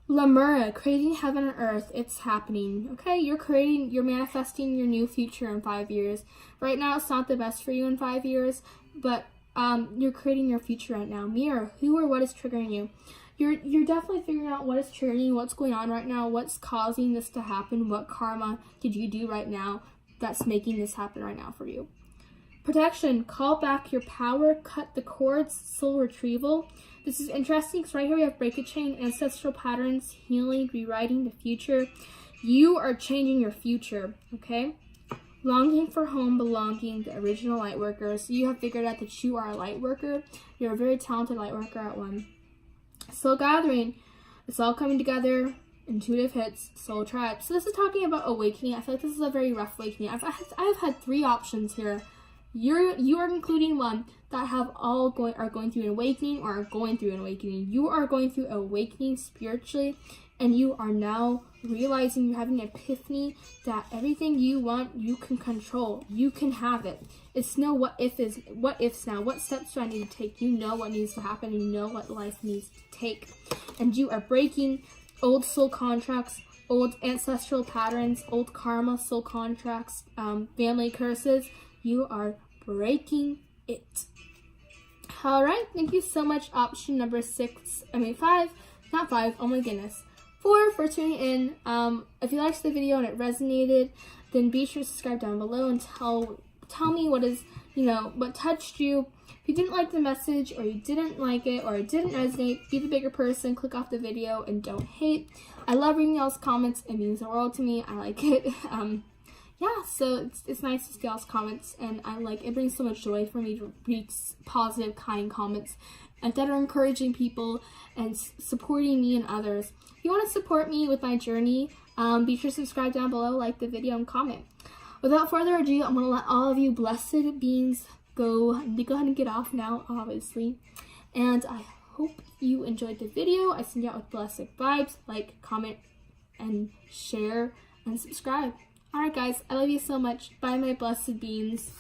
A: Lemura, creating heaven and earth, it's happening. Okay, you're manifesting your new future in 5 years. Right now, it's not the best for you in 5 years, but you're creating your future right now. Mirror, who or what is triggering you? You're definitely figuring out what is triggering you, what's going on right now, what's causing this to happen, what karma did you do right now that's making this happen right now for you. Protection, call back your power, cut the cords, soul retrieval. This is interesting because right here we have break a chain, ancestral patterns, healing, rewriting the future. You are changing your future, okay? Longing for home, belonging, the original light workers. You have figured out that you are a light worker. You're a very talented light worker at one. Soul gathering, it's all coming together. Intuitive hits, soul tribe. So this is talking about awakening. I feel like this is a very rough awakening. I've had 3 options here. You are including one that are going through an awakening or are going through an awakening. You are going through awakening spiritually, and you are now realizing, you're having an epiphany that everything you want, you can control. You can have it. It's no what ifs now. What steps do I need to take? You know what needs to happen, and you know what life needs to take. And you are breaking old soul contracts, old ancestral patterns, old karma, soul contracts, family curses. You are breaking it. All right, thank you so much. Option number 5, not 5, oh my goodness, 4 for tuning in. If you liked the video and it resonated, then be sure to subscribe down below and tell me what is, what touched you. If you didn't like the message, or you didn't like it, or it didn't resonate, be the bigger person, click off the video, and don't hate. I love reading y'all's comments. It means the world to me. I like it. Yeah, so it's nice to see y'all's comments, and it brings so much joy for me to read positive, kind comments that are encouraging people and supporting me and others. If you want to support me with my journey, be sure to subscribe down below, like the video, and comment. Without further ado, I'm going to let all of you blessed beings go ahead and get off now, obviously. And I hope you enjoyed the video. I send you out with blessed vibes. Like, comment, and share, and subscribe. Alright guys, I love you so much. Bye my blessed beings.